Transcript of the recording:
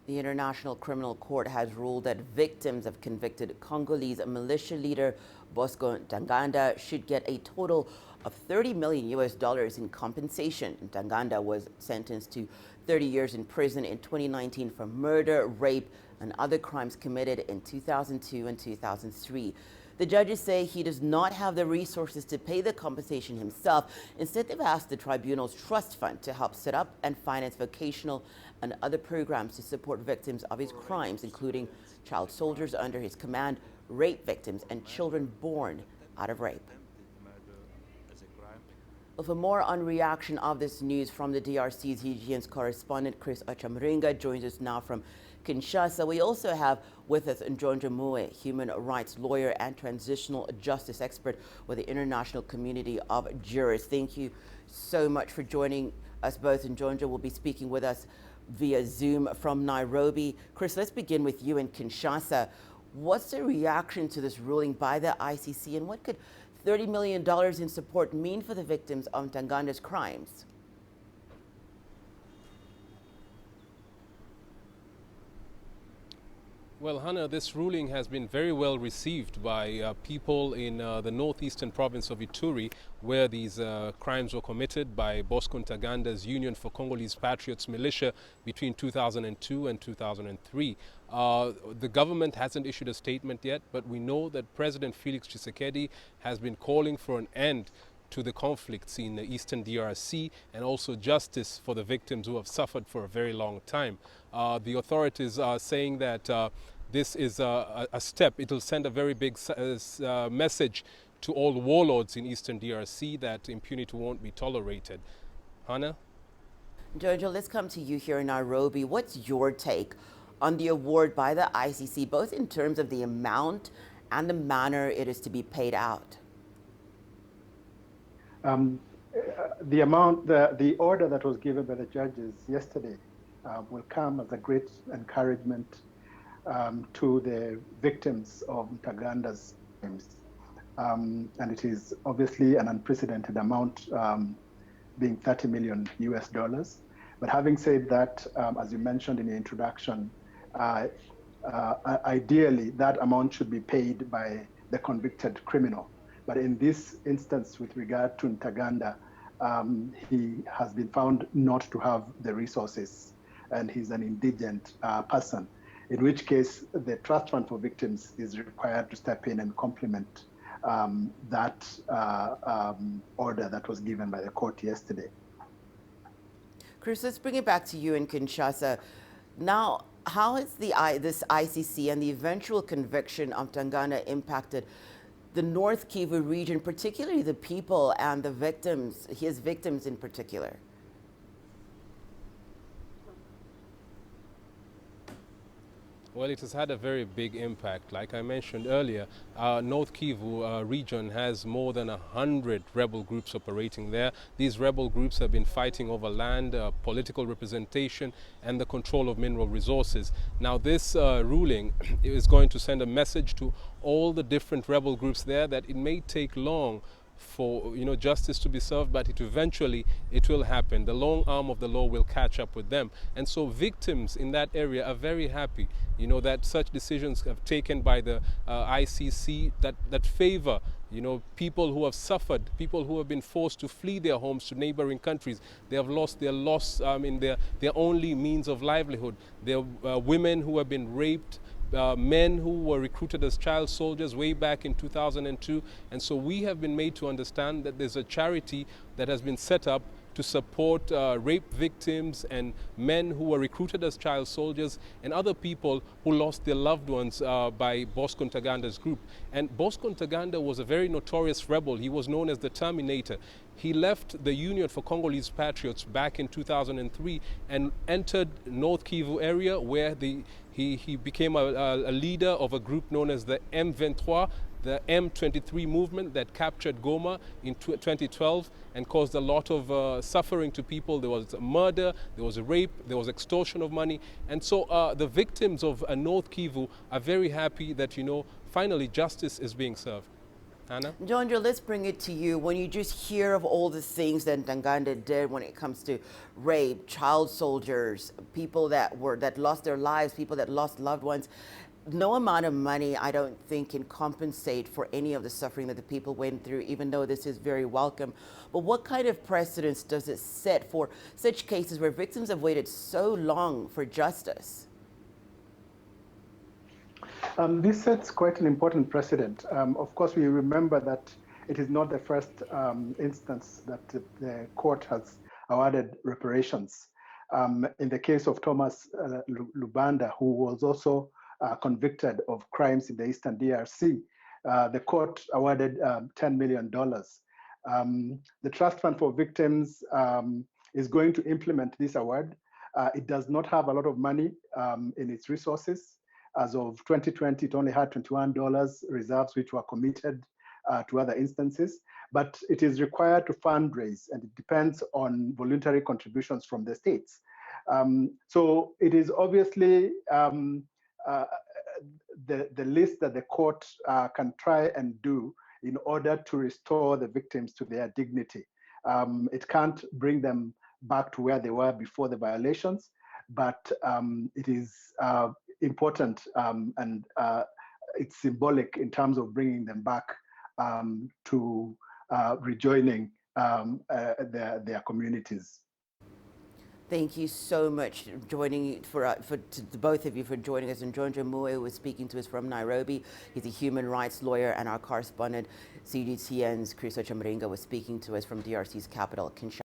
The International Criminal Court has ruled that victims of convicted Congolese militia leader Bosco Ntaganda should get a total of $30 million in compensation. Ntaganda was sentenced to 30 years in prison in 2019 for murder, rape, and other crimes committed in 2002 and 2003. The judges say he does not have the resources to pay the compensation himself. Instead, they've asked the tribunal's trust fund to help set up and finance vocational and other programs to support victims of his crimes, including child soldiers under his command, rape victims, and children born out of rape. Well, for more on reaction of this news from the DRC's CGTN's correspondent Chris Ochamringa joins us now from Kinshasa. We also have with us NJONJO, human rights lawyer and transitional justice expert with the international community of jurists. Thank you so much for joining us both. NJONJO will be speaking with us via Zoom from Nairobi. Chris, let's begin with you in Kinshasa. What's the reaction to this ruling by the ICC, and what could $30 million in support mean for the victims of Ntaganda's crimes? Well, Hannah, this ruling has been very well received by people in the northeastern province of Ituri, where these crimes were committed by Bosco Ntaganda's Union for Congolese Patriots militia between 2002 and 2003. The government hasn't issued a statement yet, but we know that President Felix Tshisekedi has been calling for an end to the conflicts in the eastern DRC and also justice for the victims who have suffered for a very long time. The authorities are saying that this is a step. It will send a very big message to all warlords in eastern DRC that impunity won't be tolerated. Hannah? Jojo, let's come to you here in Nairobi. What's your take on the award by the ICC, both in terms of the amount and the manner it is to be paid out? The amount, the order that was given by the judges yesterday will come as a great encouragement to the victims of Ntaganda's crimes. And it is obviously an unprecedented amount, being $30 million. But having said that, as you mentioned in the introduction, ideally that amount should be paid by the convicted criminal. But in this instance, with regard to Ntaganda, he has been found not to have the resources, and he's an indigent person, in which case the Trust Fund for Victims is required to step in and complement that order that was given by the court yesterday. Chris, let's bring it back to you in Kinshasa. Now, how has this ICC and the eventual conviction of Ntaganda impacted the North Kivu region, particularly the people and the victims, his victims in particular? Well, it has had a very big impact. Like I mentioned earlier, North Kivu region has more than 100 rebel groups operating there. These rebel groups have been fighting over land, political representation, and the control of mineral resources. Now, this ruling is going to send a message to all the different rebel groups there that it may take long for justice to be served, but eventually it will happen. The long arm of the law will catch up with them, and so victims in that area are very happy that such decisions have taken by the ICC that favor people who have suffered, people who have been forced to flee their homes to neighboring countries. They have lost their their only means of livelihood. There are women who have been raped, men who were recruited as child soldiers way back in 2002. And so we have been made to understand that there's a charity that has been set up to support rape victims and men who were recruited as child soldiers and other people who lost their loved ones by Bosco Ntaganda's group. And Bosco Ntaganda was a very notorious rebel. He was known as the Terminator. He left the Union for Congolese Patriots back in 2003 and entered North Kivu area, where he became a leader of a group known as the M23, the M23 movement that captured Goma in 2012 and caused a lot of suffering to people. There was murder, there was rape, there was extortion of money. And so the victims of North Kivu are very happy that, finally justice is being served. Anna? NJONJO, let's bring it to you. When you just hear of all the things that Ntaganda did when it comes to rape, child soldiers, people that lost their lives, people that lost loved ones, no amount of money, I don't think, can compensate for any of the suffering that the people went through, even though this is very welcome. But what kind of precedence does it set for such cases where victims have waited so long for justice? This sets quite an important precedent. Of course, we remember that it is not the first instance that the court has awarded reparations. In the case of Thomas Lubanda, who was also convicted of crimes in the Eastern DRC, the court awarded $10 million. The Trust Fund for Victims is going to implement this award. It does not have a lot of money in its resources. As of 2020, it only had $21 reserves, which were committed to other instances, but it is required to fundraise, and it depends on voluntary contributions from the states. So it is obviously the list that the court can try and do in order to restore the victims to their dignity. It can't bring them back to where they were before the violations, but it is important and it's symbolic in terms of bringing them back to rejoining their communities. Thank you so much to both of you for joining us. And NJONJO Mue was speaking to us from Nairobi. He's a human rights lawyer, and our correspondent, CGTN's Chris Ochamringa, was speaking to us from DRC's capital, Kinshasa.